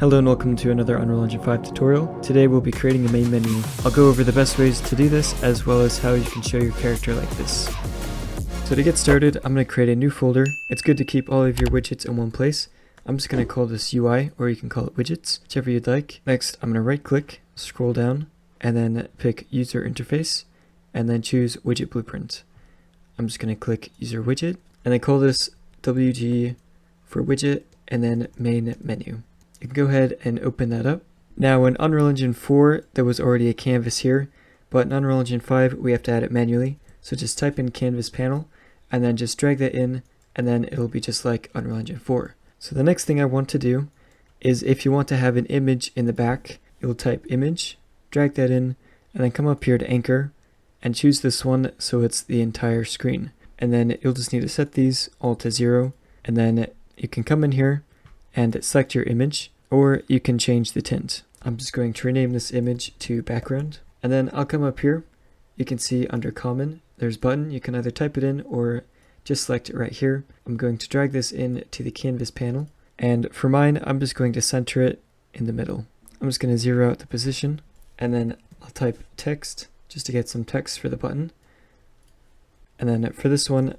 Hello and welcome to another Unreal Engine 5 tutorial. Today we'll be creating a main menu. I'll go over the best ways to do this as well as how you can show your character like this. So to get started, I'm going to create a new folder. It's good to keep all of your widgets in one place. I'm just going to call this UI, or you can call it widgets, whichever you'd like. Next, I'm going to right click, scroll down, and then pick user interface, and then choose widget blueprint. I'm just going to click user widget, and then call this WG for widget, and then main menu. You can go ahead and open that up. Now in Unreal Engine 4, there was already a canvas here, but in Unreal Engine 5, we have to add it manually. So just type in canvas panel, and then just drag that in, and then it'll be just like Unreal Engine 4. So the next thing I want to do is if you want to have an image in the back, you'll type image, drag that in, and then come up here to anchor, and choose this one so it's the entire screen. And then you'll just need to set these all to 0, and then you can come in here and select your image, or you can change the tint. I'm just going to rename this image to background, and then I'll come up here. You can see under common, there's button. You can either type it in or just select it right here. I'm going to drag this in to the canvas panel, and for mine, I'm just going to center it in the middle. I'm just going to zero out the position, and then I'll type text just to get some text for the button. And then for this one,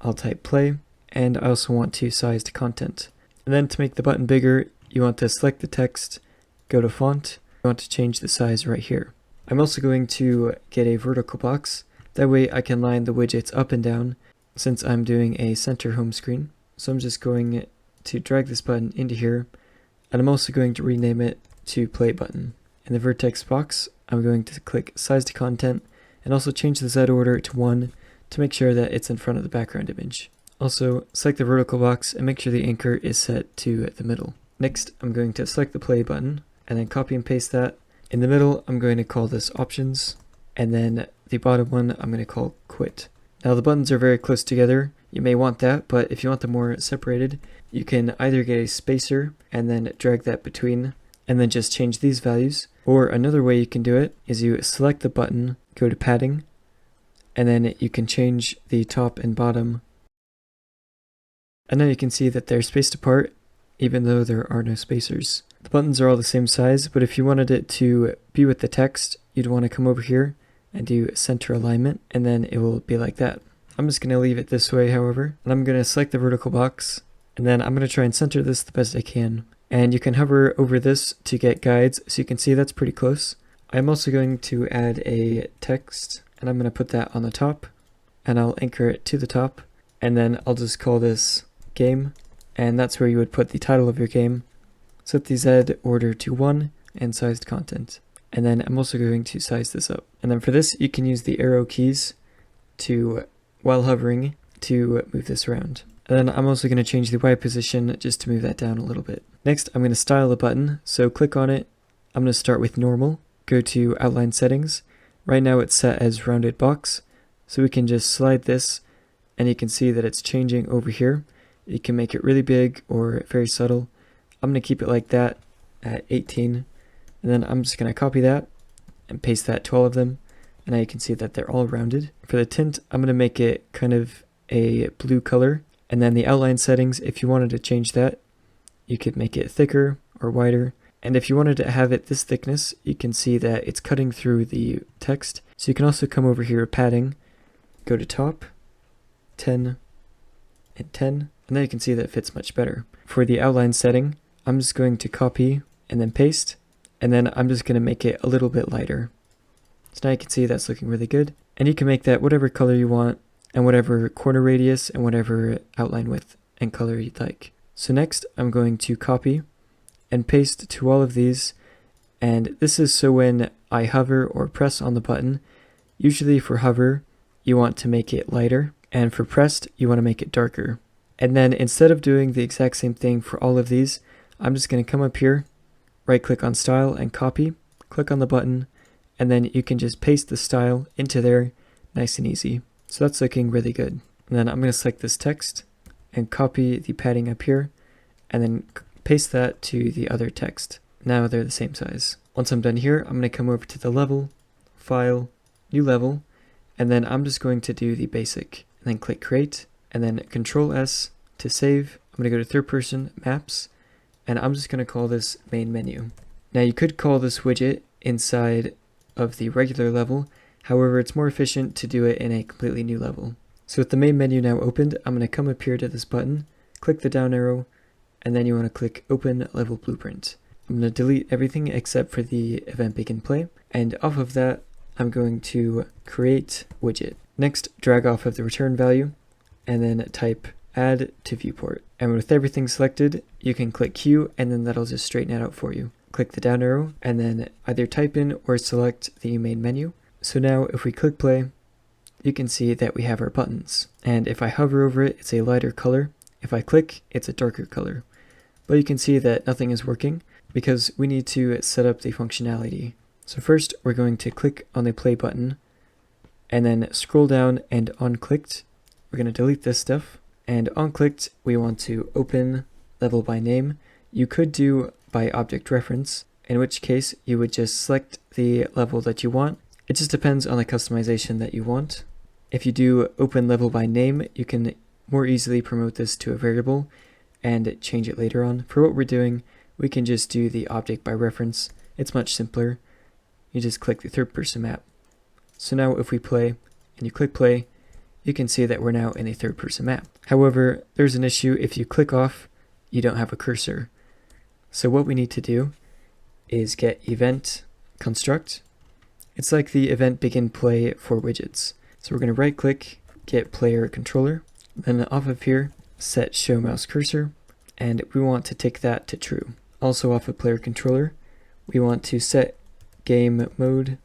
I'll type play, and I also want to size to content. And then to make the button bigger, you want to select the text, go to font, you want to change the size right here. I'm also going to get a vertical box, that way I can line the widgets up and down since I'm doing a center home screen. So I'm just going to drag this button into here, and I'm also going to rename it to play button. In the vertex box, I'm going to click size to content and also change the Z order to 1 to make sure that it's in front of the background image. Also, select the vertical box and make sure the anchor is set to the middle. Next, I'm going to select the play button and then copy and paste that. In the middle, I'm going to call this options, and then the bottom one I'm going to call quit. Now the buttons are very close together. You may want that, but if you want them more separated, you can either get a spacer and then drag that between and then just change these values. Or another way you can do it is you select the button, go to padding, and then you can change the top and bottom. And now you can see that they're spaced apart even though there are no spacers. The buttons are all the same size, but if you wanted it to be with the text, you'd want to come over here and do center alignment, and then it will be like that. I'm just going to leave it this way, however, and I'm going to select the vertical box, and then I'm going to try and center this the best I can. And you can hover over this to get guides, so you can see that's pretty close. I'm also going to add a text, and I'm going to put that on the top, and I'll anchor it to the top, and then I'll just call this game, and that's where you would put the title of your game. Set the Z order to 1 and sized content. And then I'm also going to size this up. And then for this, you can use the arrow keys to, while hovering, to move this around. And then I'm also going to change the Y position just to move that down a little bit. Next, I'm going to style the button. So click on it. I'm going to start with normal. Go to outline settings. Right now it's set as rounded box. So we can just slide this, and you can see that it's changing over here. You can make it really big or very subtle. I'm going to keep it like that at 18. And then I'm just going to copy that and paste that to all of them. And now you can see that they're all rounded. For the tint, I'm going to make it kind of a blue color. And then the outline settings, if you wanted to change that, you could make it thicker or wider. And if you wanted to have it this thickness, you can see that it's cutting through the text. So you can also come over here, padding, go to top, 10, and 10. And then you can see that it fits much better. For the outline setting, I'm just going to copy and then paste. And then I'm just going to make it a little bit lighter. So now you can see that's looking really good. And you can make that whatever color you want, and whatever corner radius, and whatever outline width and color you'd like. So next, I'm going to copy and paste to all of these. And this is so when I hover or press on the button, usually for hover, you want to make it lighter. And for pressed, you want to make it darker. And then instead of doing the exact same thing for all of these, I'm just going to come up here, right click on style and copy, click on the button, and then you can just paste the style into there nice and easy. So that's looking really good. And then I'm going to select this text and copy the padding up here, and then paste that to the other text. Now they're the same size. Once I'm done here, I'm going to come over to the level, file, new level, and then I'm just going to do the basic, and then click create, and then Control S to save. I'm going to go to third person maps, and I'm just going to call this main menu. Now you could call this widget inside of the regular level, however it's more efficient to do it in a completely new level. So with the main menu now opened, I'm going to come up here to this button, click the down arrow, and then you want to click Open Level Blueprint. I'm going to delete everything except for the event begin play, and off of that I'm going to create widget. Next, drag off of the return value and then type add to viewport. And with everything selected, you can click Q and then that'll just straighten it out for you. Click the down arrow and then either type in or select the main menu. So now if we click play, you can see that we have our buttons. And if I hover over it, it's a lighter color. If I click, it's a darker color. But you can see that nothing is working because we need to set up the functionality. So first we're going to click on the play button and then scroll down, and on clicked, we're going to delete this stuff. And on clicked, we want to open level by name. You could do by object reference, in which case you would just select the level that you want. It just depends on the customization that you want. If you do open level by name, you can more easily promote this to a variable and change it later on. For what we're doing, we can just do the object by reference. It's much simpler. You just click the third person map. So now if we play and you click play, you can see that we're now in a third person map. However, there's an issue if you click off, you don't have a cursor. So what we need to do is get event construct. It's like the event begin play for widgets. So we're going to right click, get player controller, then off of here, set show mouse cursor, and we want to take that to true. Also off of player controller, we want to set game mode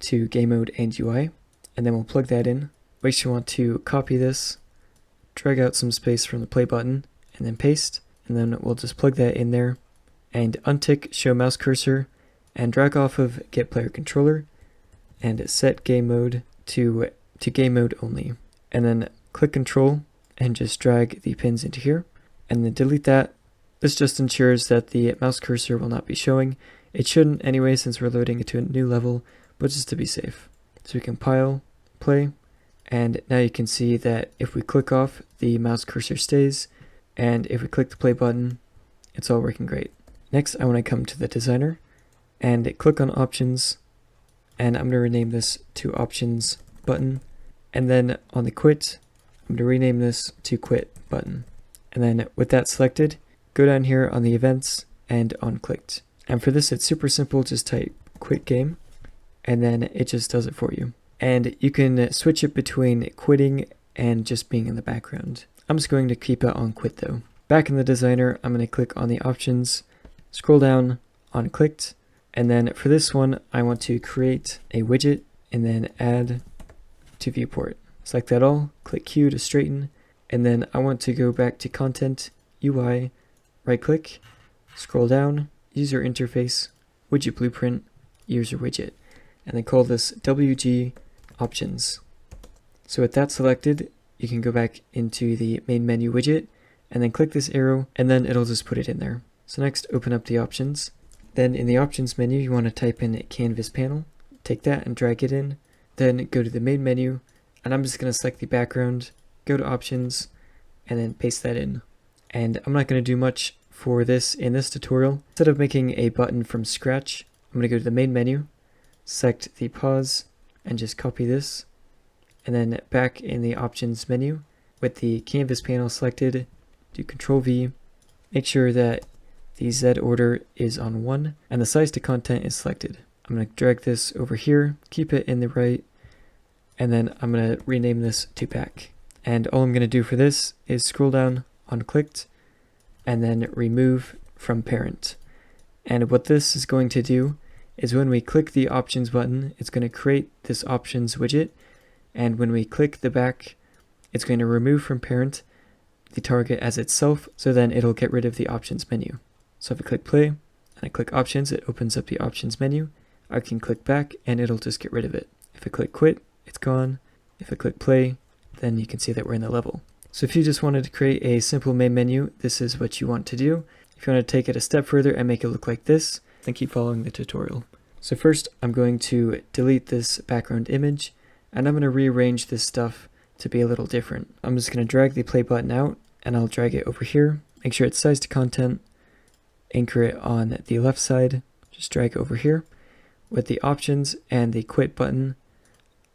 to game mode and UI, and then we'll plug that in. We actually want to copy this, drag out some space from the play button, and then paste, and then we'll just plug that in there, and untick show mouse cursor, and drag off of get player controller, and set game mode to game mode only. And then click control, and just drag the pins into here, and then delete that. This just ensures that the mouse cursor will not be showing. It shouldn't anyway since we're loading it to a new level, but just to be safe. So we compile, play, and now you can see that if we click off, the mouse cursor stays, and if we click the play button, it's all working great. Next, I want to come to the designer and click on options, and I'm going to rename this to options button, and then on the quit, I'm going to rename this to quit button. And then with that selected, go down here on the events and on clicked. And for this, it's super simple, just type quit game, and then it just does it for you. And you can switch it between quitting and just being in the background. I'm just going to keep it on quit though. Back in the designer, I'm going to click on the options, scroll down on clicked, and then for this one, I want to create a widget and then add to viewport. Select that all, click Q to straighten, and then I want to go back to content, UI, right click, scroll down, user interface, widget blueprint, user widget, and then call this WG options. So with that selected, you can go back into the main menu widget and then click this arrow, and then it'll just put it in there. So next, open up the options. Then in the options menu, you want to type in canvas panel, take that and drag it in, then go to the main menu, and I'm just going to select the background, go to options, and then paste that in. And I'm not going to do much for this in this tutorial. Instead of making a button from scratch, I'm going to go to the main menu, select the pause, and just copy this. And then back in the options menu, with the canvas panel selected, do Control V, make sure that the Z order is on 1, and the size to content is selected. I'm going to drag this over here, keep it in the right, and then I'm going to rename this to back. And all I'm going to do for this is scroll down on clicked, and then remove from parent. And what this is going to do is when we click the options button, it's going to create this options widget, and when we click the back, it's going to remove from parent the target as itself, so then it'll get rid of the options menu. So if I click play and I click options, it opens up the options menu. I can click back and it'll just get rid of it. If I click quit, it's gone. If I click play, then you can see that we're in the level. So if you just wanted to create a simple main menu, this is what you want to do. If you want to take it a step further and make it look like this, then keep following the tutorial. So first, I'm going to delete this background image, and I'm going to rearrange this stuff to be a little different. I'm just going to drag the play button out, and I'll drag it over here. Make sure it's size to content, anchor it on the left side. Just drag over here. With the options and the quit button,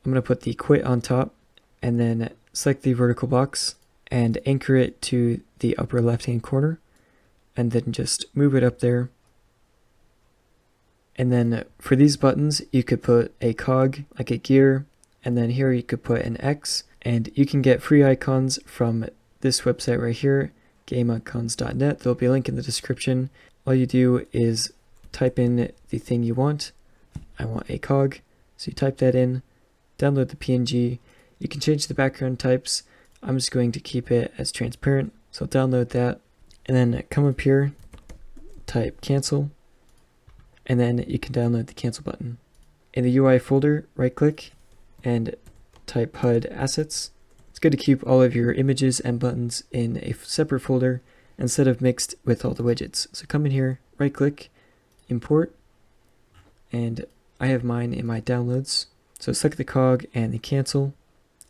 I'm going to put the quit on top and then select the vertical box and anchor it to the upper left hand corner and then just move it up there. And then for these buttons, you could put a cog, like a gear, and then here you could put an X, and you can get free icons from this website right here, gameicons.net. There'll be a link in the description. All you do is type in the thing you want. I want a cog, so you type that in, download the PNG. You can change the background types. I'm just going to keep it as transparent, so I'll download that, and then come up here, type cancel, and then you can download the cancel button. In the UI folder, right click and type HUD assets. It's good to keep all of your images and buttons in a separate folder instead of mixed with all the widgets. So come in here, right click, import, and I have mine in my downloads. So select the cog and the cancel,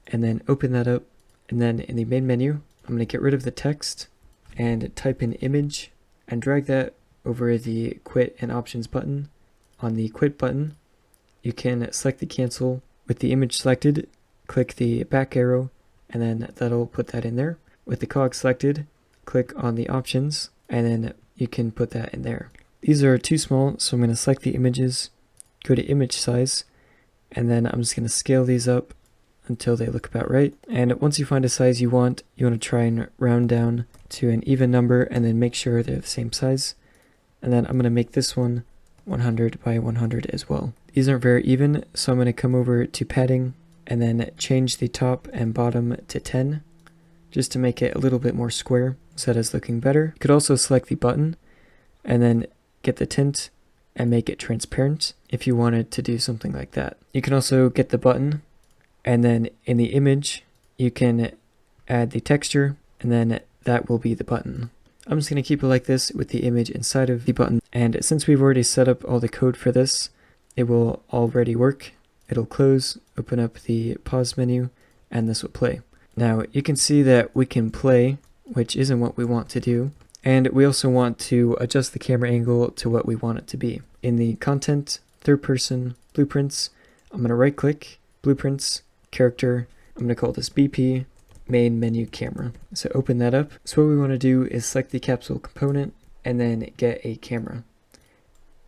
and then open that up. And then in the main menu, I'm going to get rid of the text and type in image and drag that over the quit and options button. On the quit button, you can select the cancel. With the image selected, click the back arrow, and then that'll put that in there. With the cog selected, click on the options, and then you can put that in there. These are too small, so I'm going to select the images, go to image size, and then I'm just going to scale these up until they look about right. And once you find a size you want to try and round down to an even number and then make sure they're the same size. And then I'm going to make this one 100 by 100 as well. These aren't very even, so I'm going to come over to padding and then change the top and bottom to 10 just to make it a little bit more square so that it's looking better. You could also select the button and then get the tint and make it transparent if you wanted to do something like that. You can also get the button, and then in the image you can add the texture, and then that will be the button. I'm just going to keep it like this with the image inside of the button, and since we've already set up all the code for this, it will already work. It'll close, open up the pause menu, and this will play. Now you can see that we can play, which isn't what we want to do, and we also want to adjust the camera angle to what we want it to be. In the content, third person, blueprints, I'm going to right click, blueprints, character, I'm going to call this BP, main menu camera. So open that up. So what we want to do is select the capsule component and then get a camera.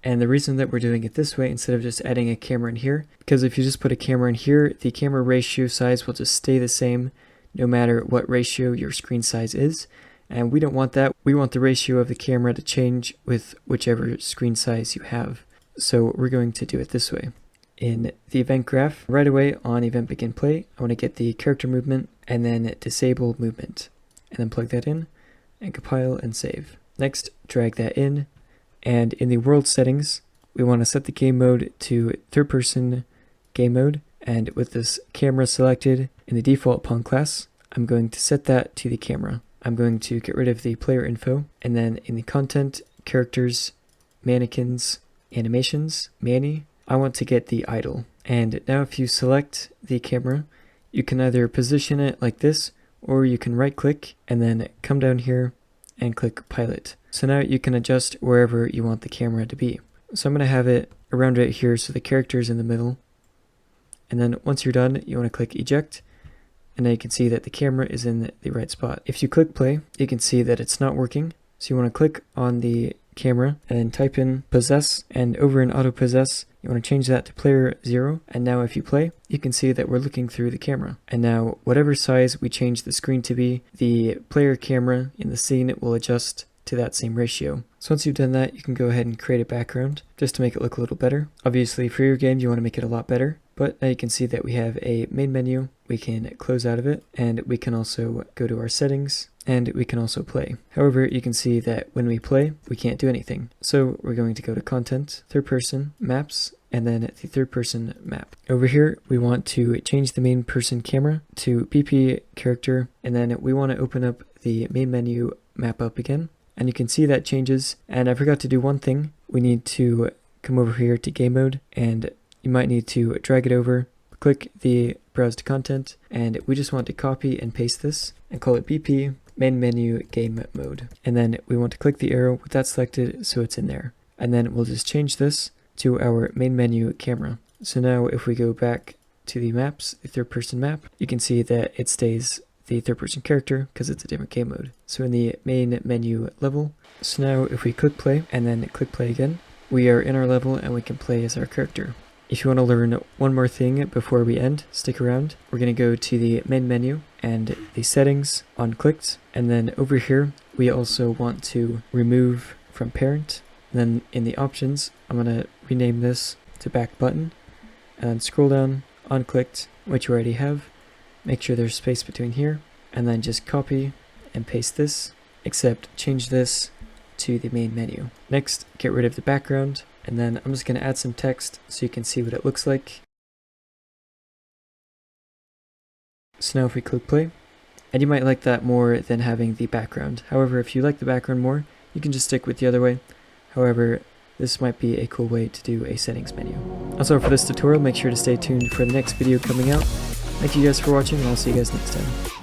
And the reason that we're doing it this way instead of just adding a camera in here, because if you just put a camera in here, the camera ratio size will just stay the same no matter what ratio your screen size is. And we don't want that. We want the ratio of the camera to change with whichever screen size you have. So we're going to do it this way. In the event graph, right away on event begin play, I want to get the character movement and then disable movement, and then plug that in and compile and save. Next, drag that in, and in the world settings, we want to set the game mode to third person game mode, and with this camera selected in the default pawn class, I'm going to set that to the camera. I'm going to get rid of the player info, and then in the content, characters, mannequins, animations, Manny, I want to get the idle. And now if you select the camera, you can either position it like this, or you can right click and then come down here and click pilot. So now you can adjust wherever you want the camera to be. So I'm going to have it around right here so the character is in the middle. And then once you're done, you want to click eject. And now you can see that the camera is in the right spot. If you click play, you can see that it's not working. So you want to click on the camera and then type in possess, and over in auto possess, you want to change that to player 0. And now if you play, you can see that we're looking through the camera. And now whatever size we change the screen to be, the player camera in the scene will adjust to that same ratio. So once you've done that, you can go ahead and create a background just to make it look a little better. Obviously for your game, you want to make it a lot better. But now you can see that we have a main menu, we can close out of it, and we can also go to our settings, and we can also play. However, you can see that when we play, we can't do anything. So we're going to go to content, third person, maps, and then the third person map. Over here, we want to change the main person camera to PP character, and then we want to open up the main menu map up again. And you can see that changes, and I forgot to do one thing. We need to come over here to game mode, and you might need to drag it over, click the browse to content, and we just want to copy and paste this and call it BP main menu game mode. And then we want to click the arrow with that selected so it's in there. And then we'll just change this to our main menu camera. So now if we go back to the maps, the third person map, you can see that it stays the third person character because it's a different game mode. So in the main menu level, so now if we click play and then click play again, we are in our level and we can play as our character. If you want to learn one more thing before we end, stick around. We're going to go to the main menu and the settings on clicked. And then over here, we also want to remove from parent. And then in the options, I'm going to rename this to back button and scroll down on clicked, which you already have. Make sure there's space between here and then just copy and paste this, except change this to the main menu. Next, get rid of the background. And then I'm just going to add some text so you can see what it looks like. So now if we click play, and you might like that more than having the background. However, if you like the background more, you can just stick with the other way. However, this might be a cool way to do a settings menu. Also for this tutorial, make sure to stay tuned for the next video coming out. Thank you guys for watching, and I'll see you guys next time.